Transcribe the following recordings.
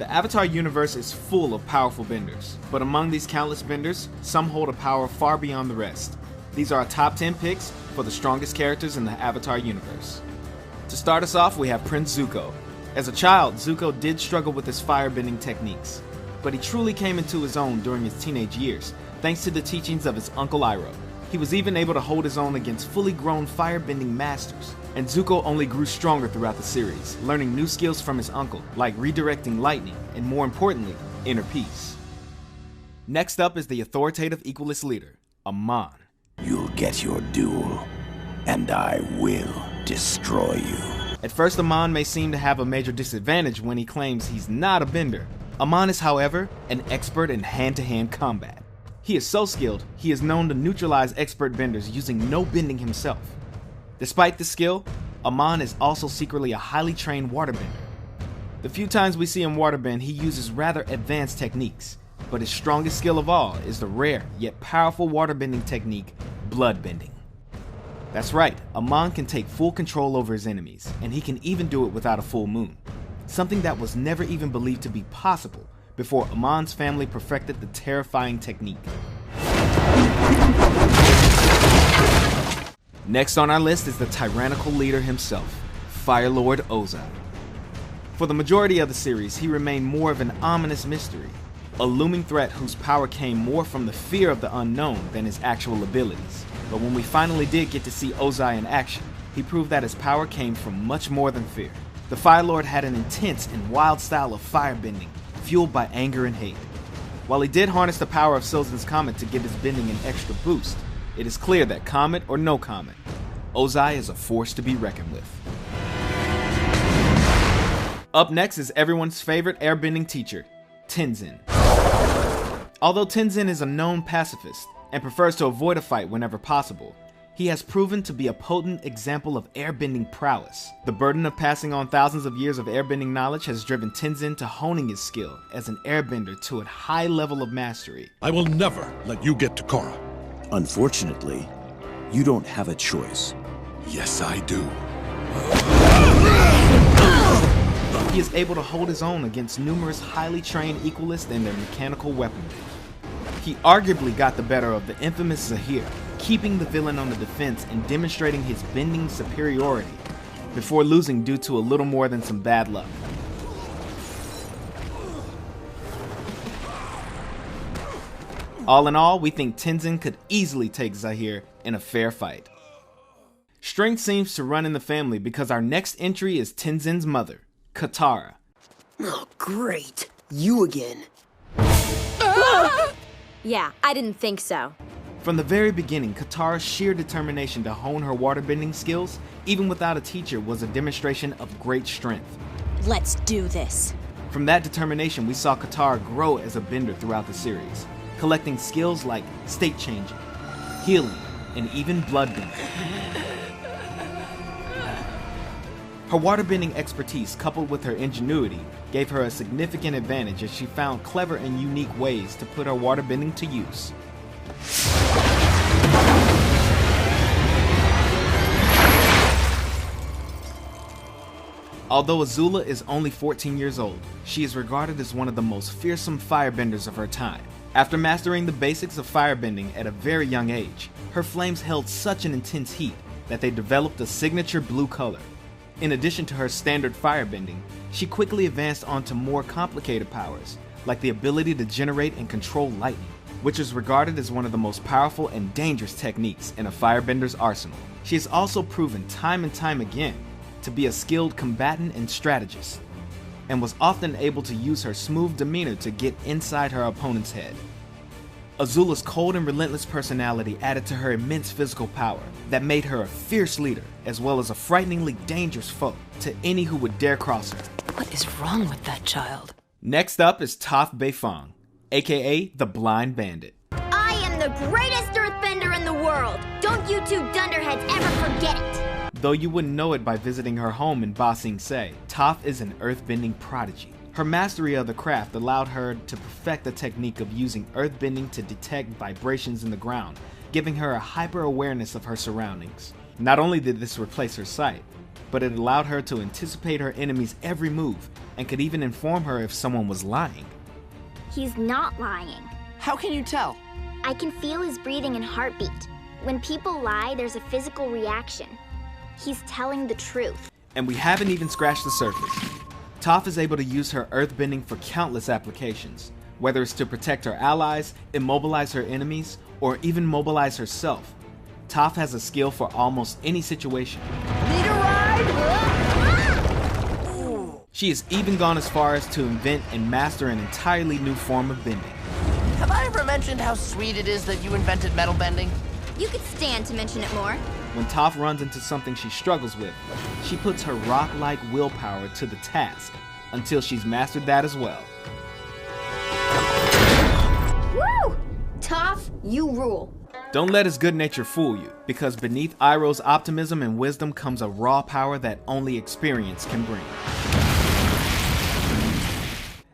The Avatar universe is full of powerful benders, but among these countless benders, some hold a power far beyond the rest. These are our top 10 picks for the strongest characters in the Avatar universe. To start us off, we have Prince Zuko. As a child, Zuko did struggle with his firebending techniques, but he truly came into his own during his teenage years, thanks to the teachings of his uncle Iroh. He was even able to hold his own against fully grown firebending masters, and Zuko only grew stronger throughout the series, learning new skills from his uncle, like redirecting lightning, and more importantly, inner peace. Next up is the authoritative equalist leader, Amon. You'll get your duel, and I will destroy you. At first, Amon may seem to have a major disadvantage when he claims he's not a bender. Amon is, however, an expert in hand-to-hand combat. He is so skilled, he is known to neutralize expert benders using no bending himself. Despite this skill, Amon is also secretly a highly trained waterbender. The few times we see him waterbend, he uses rather advanced techniques, but his strongest skill of all is the rare yet powerful waterbending technique, bloodbending. That's right, Amon can take full control over his enemies, and he can even do it without a full moon, something that was never even believed to be possible before Amon's family perfected the terrifying technique. Next on our list is the tyrannical leader himself, Fire Lord Ozai. For the majority of the series, he remained more of an ominous mystery, a looming threat whose power came more from the fear of the unknown than his actual abilities. But when we finally did get to see Ozai in action, he proved that his power came from much more than fear. The Fire Lord had an intense and wild style of firebending, fueled by anger and hate. While he did harness the power of Sozin's Comet to give his bending an extra boost, it is clear that comet or no comet, Ozai is a force to be reckoned with. Up next is everyone's favorite airbending teacher, Tenzin. Although Tenzin is a known pacifist and prefers to avoid a fight whenever possible, he has proven to be a potent example of airbending prowess. The burden of passing on thousands of years of airbending knowledge has driven Tenzin to honing his skill as an airbender to a high level of mastery. I will never let you get to Korra. Unfortunately, you don't have a choice. Yes, I do. He is able to hold his own against numerous highly trained equalists and their mechanical weaponry. He arguably got the better of the infamous Zahir, keeping the villain on the defense and demonstrating his bending superiority, before losing due to a little more than some bad luck. All in all, we think Tenzin could easily take Zahir in a fair fight. Strength seems to run in the family because our next entry is Tenzin's mother, Katara. Oh, great. You again. Yeah, I didn't think so. From the very beginning, Katara's sheer determination to hone her waterbending skills, even without a teacher, was a demonstration of great strength. Let's do this. From that determination, we saw Katara grow as a bender throughout the series, collecting skills like state changing, healing, and even bloodbending. Her waterbending expertise, coupled with her ingenuity, gave her a significant advantage as she found clever and unique ways to put her waterbending to use. Although Azula is only 14 years old, she is regarded as one of the most fearsome firebenders of her time. After mastering the basics of firebending at a very young age, her flames held such an intense heat that they developed a signature blue color. In addition to her standard firebending, she quickly advanced onto more complicated powers, like the ability to generate and control lightning, which is regarded as one of the most powerful and dangerous techniques in a firebender's arsenal. She has also proven time and time again to be a skilled combatant and strategist, and was often able to use her smooth demeanor to get inside her opponent's head. Azula's cold and relentless personality added to her immense physical power that made her a fierce leader, as well as a frighteningly dangerous foe to any who would dare cross her. What is wrong with that child? Next up is Toph Beifong, aka the Blind Bandit. I am the greatest earthbender in the world! Don't you two dunderheads ever forget it! Though you wouldn't know it by visiting her home in Ba Sing Se, Toph is an earthbending prodigy. Her mastery of the craft allowed her to perfect the technique of using earthbending to detect vibrations in the ground, giving her a hyper-awareness of her surroundings. Not only did this replace her sight, but it allowed her to anticipate her enemy's every move and could even inform her if someone was lying. He's not lying. How can you tell? I can feel his breathing and heartbeat. When people lie, there's a physical reaction. He's telling the truth. And we haven't even scratched the surface. Toph is able to use her earthbending for countless applications, whether it's to protect her allies, immobilize her enemies, or even mobilize herself. Toph has a skill for almost any situation. Need a ride? She has even gone as far as to invent and master an entirely new form of bending. Have I ever mentioned how sweet it is that you invented metal bending? You could stand to mention it more. When Toph runs into something she struggles with, she puts her rock-like willpower to the task until she's mastered that as well. Woo! Toph, you rule. Don't let his good nature fool you, because beneath Iroh's optimism and wisdom comes a raw power that only experience can bring.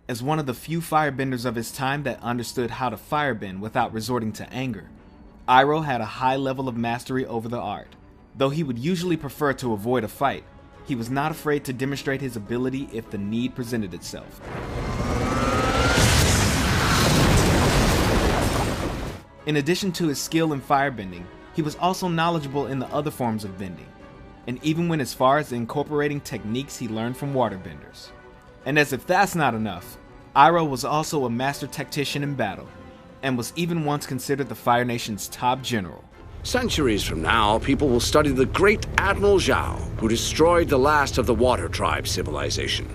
As one of the few firebenders of his time that understood how to firebend without resorting to anger, Iroh had a high level of mastery over the art. Though he would usually prefer to avoid a fight, he was not afraid to demonstrate his ability if the need presented itself. In addition to his skill in firebending, he was also knowledgeable in the other forms of bending, and even went as far as incorporating techniques he learned from waterbenders. And as if that's not enough, Iroh was also a master tactician in battle, and was even once considered the Fire Nation's top general. Centuries from now, people will study the great Admiral Zhao, who destroyed the last of the Water Tribe civilization.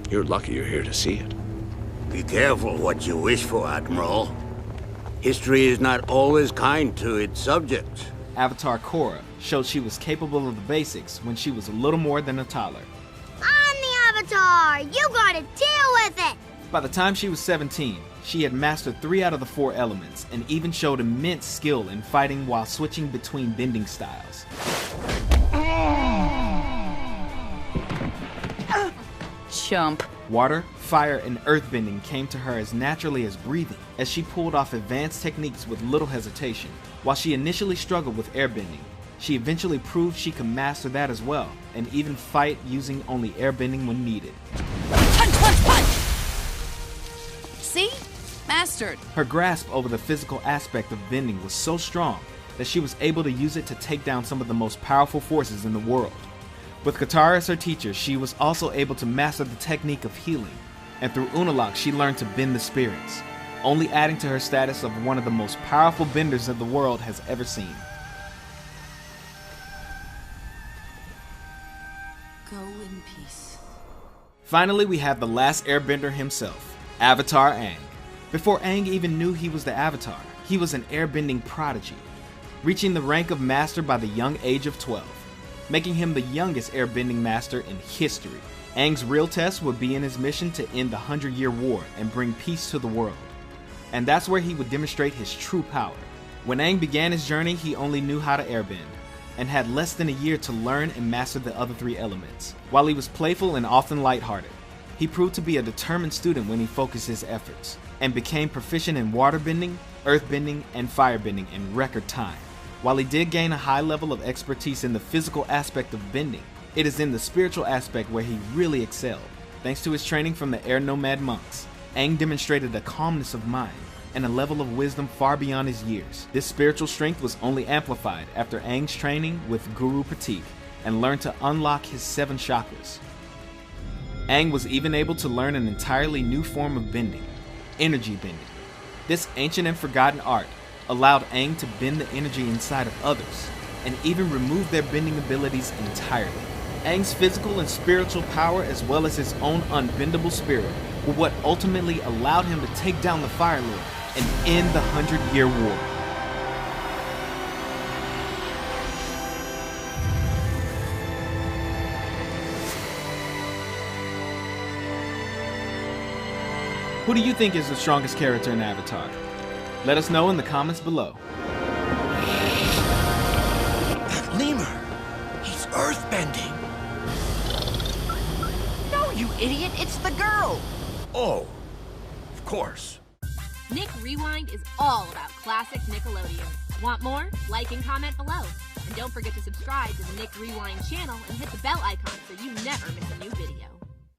You're lucky you're here to see it. Be careful what you wish for, Admiral. History is not always kind to its subjects. Avatar Korra showed she was capable of the basics when she was a little more than a toddler. I'm the Avatar! You gotta deal with it! By the time she was 17, she had mastered 3 out of the 4 elements and even showed immense skill in fighting while switching between bending styles. Chump. Water, fire, and earthbending came to her as naturally as breathing, as she pulled off advanced techniques with little hesitation. While she initially struggled with airbending, she eventually proved she could master that as well, and even fight using only airbending when needed. Punch, punch, punch! See? Mastered. Her grasp over the physical aspect of bending was so strong that she was able to use it to take down some of the most powerful forces in the world. With Katara as her teacher, she was also able to master the technique of healing, and through Unalaq she learned to bend the spirits, only adding to her status of one of the most powerful benders that the world has ever seen. Go in peace. Finally, we have the last airbender himself, Avatar Aang. Before Aang even knew he was the Avatar, he was an airbending prodigy, reaching the rank of master by the young age of 12, making him the youngest airbending master in history. Aang's real test would be in his mission to end the 100-Year War and bring peace to the world. And that's where he would demonstrate his true power. When Aang began his journey, he only knew how to airbend, and had less than a year to learn and master the other 3 elements. While he was playful and often lighthearted, he proved to be a determined student when he focused his efforts, and became proficient in waterbending, earthbending, and firebending in record time. While he did gain a high level of expertise in the physical aspect of bending, it is in the spiritual aspect where he really excelled. Thanks to his training from the Air Nomad monks, Aang demonstrated a calmness of mind and a level of wisdom far beyond his years. This spiritual strength was only amplified after Aang's training with Guru Pratik and learned to unlock his 7 chakras. Aang was even able to learn an entirely new form of bending, energy bending. This ancient and forgotten art allowed Aang to bend the energy inside of others, and even remove their bending abilities entirely. Aang's physical and spiritual power, as well as his own unbendable spirit, were what ultimately allowed him to take down the Fire Lord and end the 100-Year War. Who do you think is the strongest character in Avatar? Let us know in the comments below. That lemur! He's earthbending! No, you idiot, it's the girl! Oh, of course. Nick Rewind is all about classic Nickelodeon. Want more? Like and comment below. And don't forget to subscribe to the Nick Rewind channel and hit the bell icon so you never miss a new video.